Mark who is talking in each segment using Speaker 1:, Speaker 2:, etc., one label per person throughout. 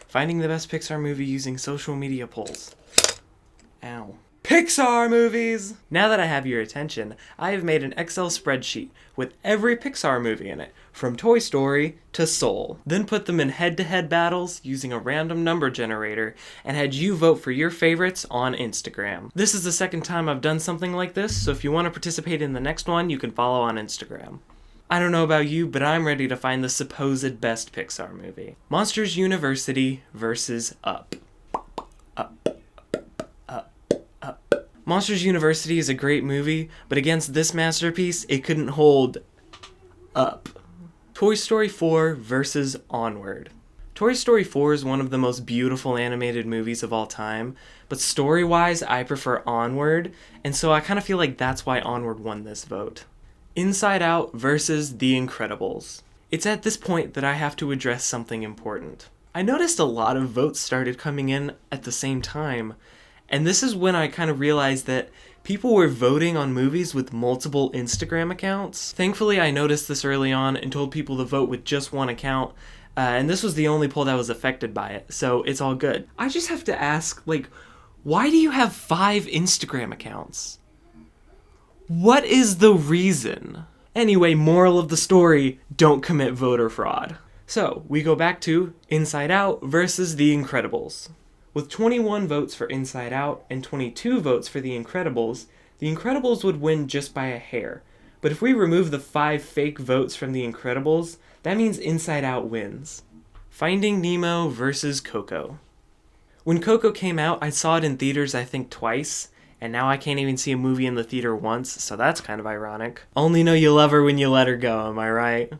Speaker 1: Finding the best Pixar movie using social media polls. Ow. Pixar movies! Now that I have your attention, I have made an Excel spreadsheet with every Pixar movie in it, from Toy Story to Soul. Then put them in head-to-head battles using a random number generator and had you vote for your favorites on Instagram. This is the second time I've done something like this, so if you want to participate in the next one, you can follow on Instagram. I don't know about you, but I'm ready to find the supposed best Pixar movie. Monsters University versus Up. Monsters University is a great movie, but against this masterpiece, it couldn't hold up. Toy Story 4 versus Onward. Toy Story 4 is one of the most beautiful animated movies of all time, but story-wise, I prefer Onward, and so I kind of feel like that's why Onward won this vote. Inside Out versus The Incredibles. It's at this point that I have to address something important. I noticed a lot of votes started coming in at the same time, and this is when I kind of realized that people were voting on movies with multiple Instagram accounts. Thankfully, I noticed this early on and told people to vote with just one account, and this was the only poll that was affected by it, so it's all good. I just have to ask, why do you have 5 Instagram accounts? What is the reason? Anyway, moral of the story, don't commit voter fraud. So, we go back to Inside Out versus The Incredibles. With 21 votes for Inside Out and 22 votes for The Incredibles would win just by a hair. But if we remove the 5 fake votes from The Incredibles, that means Inside Out wins. Finding Nemo versus Coco. When Coco came out, I saw it in theaters I think twice, and now I can't even see a movie in the theater once, so that's kind of ironic. Only know you love her when you let her go, am I right?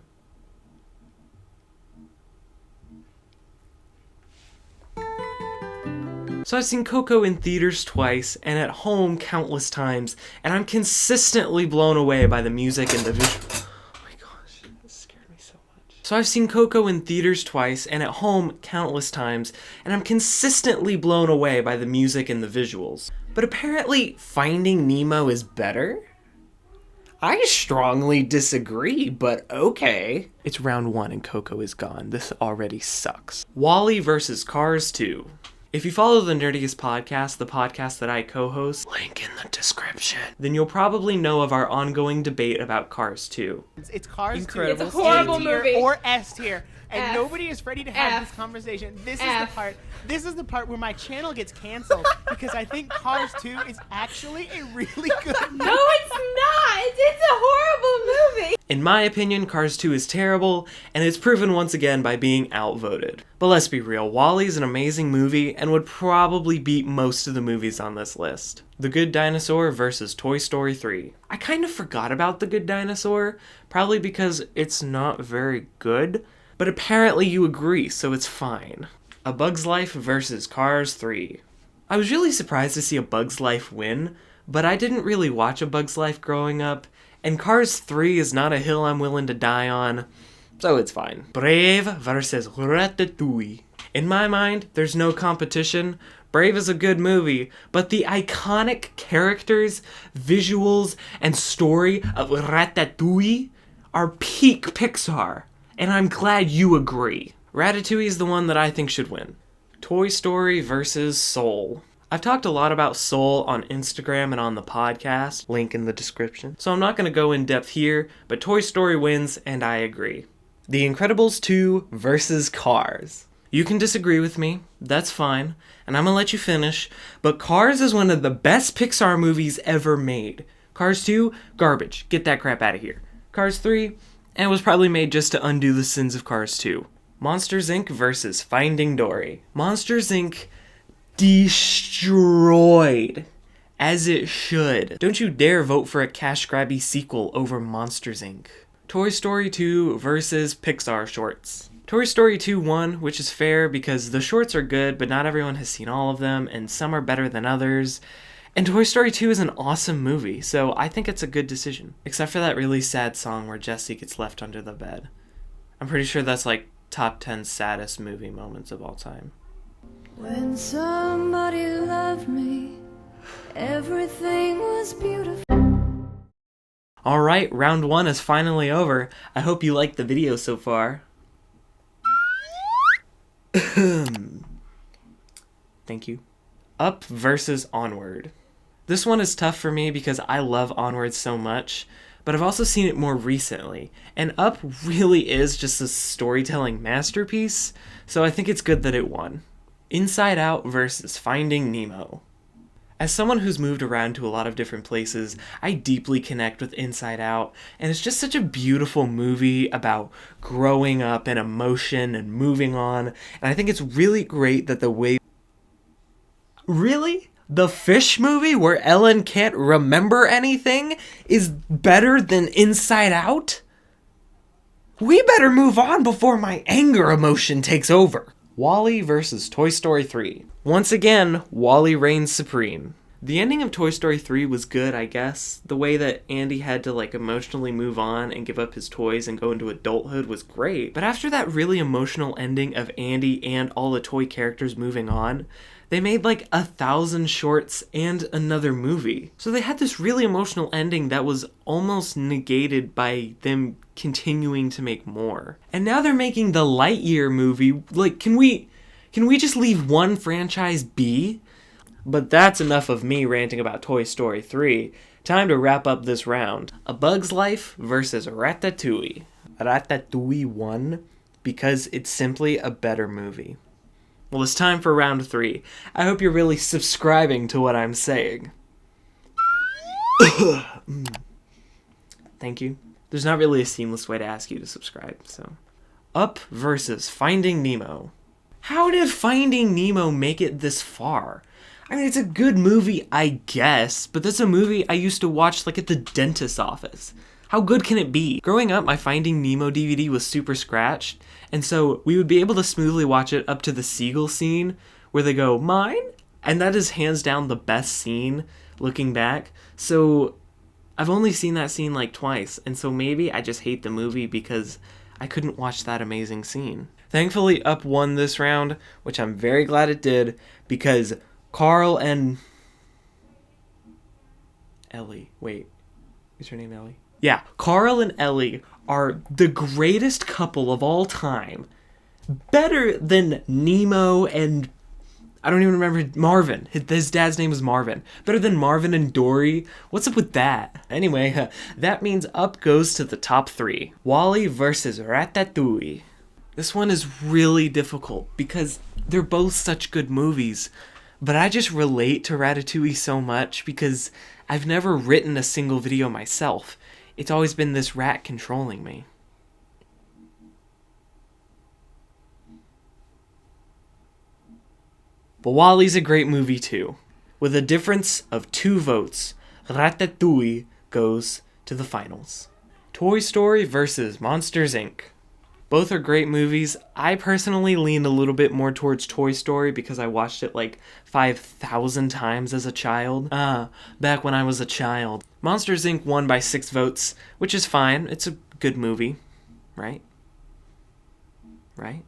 Speaker 1: So I've seen Coco in theaters twice, and at home countless times, and I'm consistently blown away by the music and the visual. Oh my gosh, that scared me so much. So I've seen Coco in theaters twice, and at home countless times, and I'm consistently blown away by the music and the visuals. But apparently, Finding Nemo is better? I strongly disagree, but okay. It's round 1 and Coco is gone. This already sucks. Wally versus Cars 2. If you follow the Nerdiest podcast, the podcast that I co-host, link in the description, then you'll probably know of our ongoing debate about Cars 2.
Speaker 2: It's Cars 2.
Speaker 3: It's a horrible movie.
Speaker 2: Or S tier. And
Speaker 3: F.
Speaker 2: nobody is ready to have this conversation. This is the part where my channel gets canceled because I think Cars 2 is actually a really good movie.
Speaker 3: No, it's not. It's a horrible movie.
Speaker 1: In my opinion, Cars 2 is terrible, and it's proven once again by being outvoted. But let's be real, Wally is an amazing movie and would probably beat most of the movies on this list. The Good Dinosaur versus Toy Story 3. I kind of forgot about The Good Dinosaur, probably because it's not very good, but apparently you agree, so it's fine. A Bug's Life versus Cars 3. I was really surprised to see A Bug's Life win, but I didn't really watch A Bug's Life growing up, and Cars 3 is not a hill I'm willing to die on, so it's fine. Brave versus Ratatouille. In my mind, there's no competition. Brave is a good movie, but the iconic characters, visuals, and story of Ratatouille are peak Pixar. And I'm glad you agree. Ratatouille is the one that I think should win. Toy Story versus Soul. I've talked a lot about Soul on Instagram and on the podcast, link in the description. So I'm not going to go in depth here, but Toy Story wins and I agree. The Incredibles 2 versus Cars. You can disagree with me, that's fine, and I'm going to let you finish, but Cars is one of the best Pixar movies ever made. Cars 2, garbage, get that crap out of here. Cars 3, and it was probably made just to undo the sins of Cars 2. Monsters Inc. versus Finding Dory. Monsters Inc. destroyed. As it should. Don't you dare vote for a cash-grabby sequel over Monsters Inc. Toy Story 2 versus Pixar shorts. Toy Story 2 won, which is fair because the shorts are good, but not everyone has seen all of them, and some are better than others. And Toy Story 2 is an awesome movie, so I think it's a good decision. Except for that really sad song where Jessie gets left under the bed. I'm pretty sure that's top 10 saddest movie moments of all time.
Speaker 4: When somebody loved me, everything was beautiful.
Speaker 1: Alright, round 1 is finally over. I hope you liked the video so far. Thank you. Up versus Onward. This one is tough for me because I love Onward so much, but I've also seen it more recently, and Up really is just a storytelling masterpiece, so I think it's good that it won. Inside Out versus Finding Nemo. As someone who's moved around to a lot of different places, I deeply connect with Inside Out, and it's just such a beautiful movie about growing up and emotion and moving on, and I think it's really great that the way... Really? The fish movie where Ellen can't remember anything is better than Inside Out? We better move on before my anger emotion takes over. Wally versus Toy Story 3. Once again, Wally reigns supreme. The ending of Toy Story 3 was good, I guess. The way that Andy had to emotionally move on and give up his toys and go into adulthood was great. But after that really emotional ending of Andy and all the toy characters moving on, they made 1,000 shorts and another movie. So they had this really emotional ending that was almost negated by them continuing to make more. And now they're making the Lightyear movie. Can we just leave one franchise be? But that's enough of me ranting about Toy Story 3. Time to wrap up this round. A Bug's Life versus Ratatouille. Ratatouille won because it's simply a better movie. Well, it's time for round 3. I hope you're really subscribing to what I'm saying. Thank you. There's not really a seamless way to ask you to subscribe, so. Up versus Finding Nemo. How did Finding Nemo make it this far? I mean, it's a good movie, I guess, but that's a movie I used to watch at the dentist's office. How good can it be? Growing up, my Finding Nemo DVD was super scratched, and so we would be able to smoothly watch it up to the seagull scene where they go, "Mine?" And that is hands down the best scene looking back. So I've only seen that scene twice, and so maybe I just hate the movie because I couldn't watch that amazing scene. Thankfully, Up won this round, which I'm very glad it did, because Carl and Ellie. Wait, is her name Ellie? Yeah, Carl and Ellie are the greatest couple of all time. Better than Nemo and... I don't even remember Marvin. His dad's name is Marvin. Better than Marvin and Dory. What's up with that? Anyway, that means Up goes to the top 3. Wally versus Ratatouille. This one is really difficult because they're both such good movies. But I just relate to Ratatouille so much because I've never written a single video myself. It's always been this rat controlling me. But Wally's a great movie too. With a difference of 2 votes, Ratatouille goes to the finals. Toy Story versus Monsters, Inc. Both are great movies. I personally lean a little bit more towards Toy Story because I watched it 5,000 times as a child. Back when I was a child. Monsters, Inc. won by 6 votes, which is fine. It's a good movie, right? Right?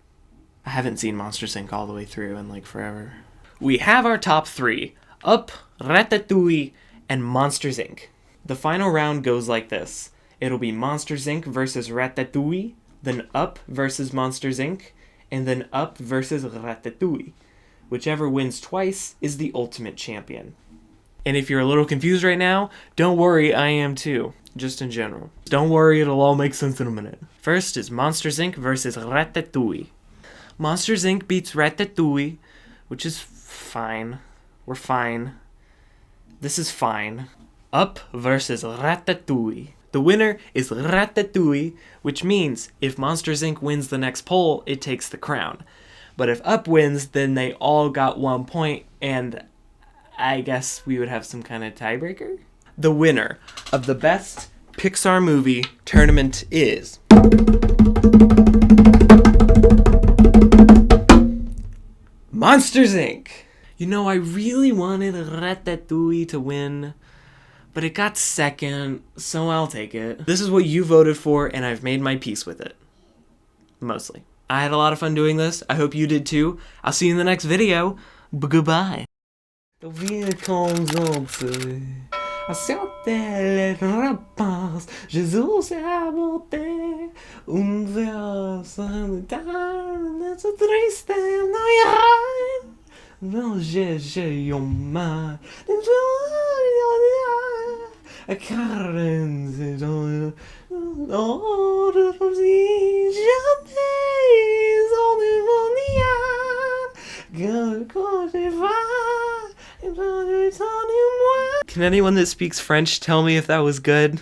Speaker 1: I haven't seen Monsters, Inc. all the way through in forever. We have our top 3. Up, Ratatouille, and Monsters, Inc. The final round goes like this. It'll be Monsters, Inc. versus Ratatouille, then Up versus Monsters, Inc., and then Up versus Ratatouille. Whichever wins twice is the ultimate champion. And if you're a little confused right now, don't worry, I am too. Just in general. Don't worry, it'll all make sense in a minute. First is Monsters, Inc. versus Ratatouille. Monsters, Inc. beats Ratatouille, which is fine. We're fine. This is fine. Up versus Ratatouille. The winner is Ratatouille, which means if Monsters, Inc. wins the next poll, it takes the crown. But if Up wins, then they all got 1 point, and I guess we would have some kind of tiebreaker? The winner of the Best Pixar Movie Tournament is... Monsters, Inc. You know, I really wanted Ratatouille to win, but it got second, so I'll take it. This is what you voted for, and I've made my peace with it. Mostly. I had a lot of fun doing this. I hope you did too. I'll see you in the next video. Goodbye. Acerte rapaz, Jesus se aborte, verso triste, no llorar, Can anyone that speaks French tell me if that was good?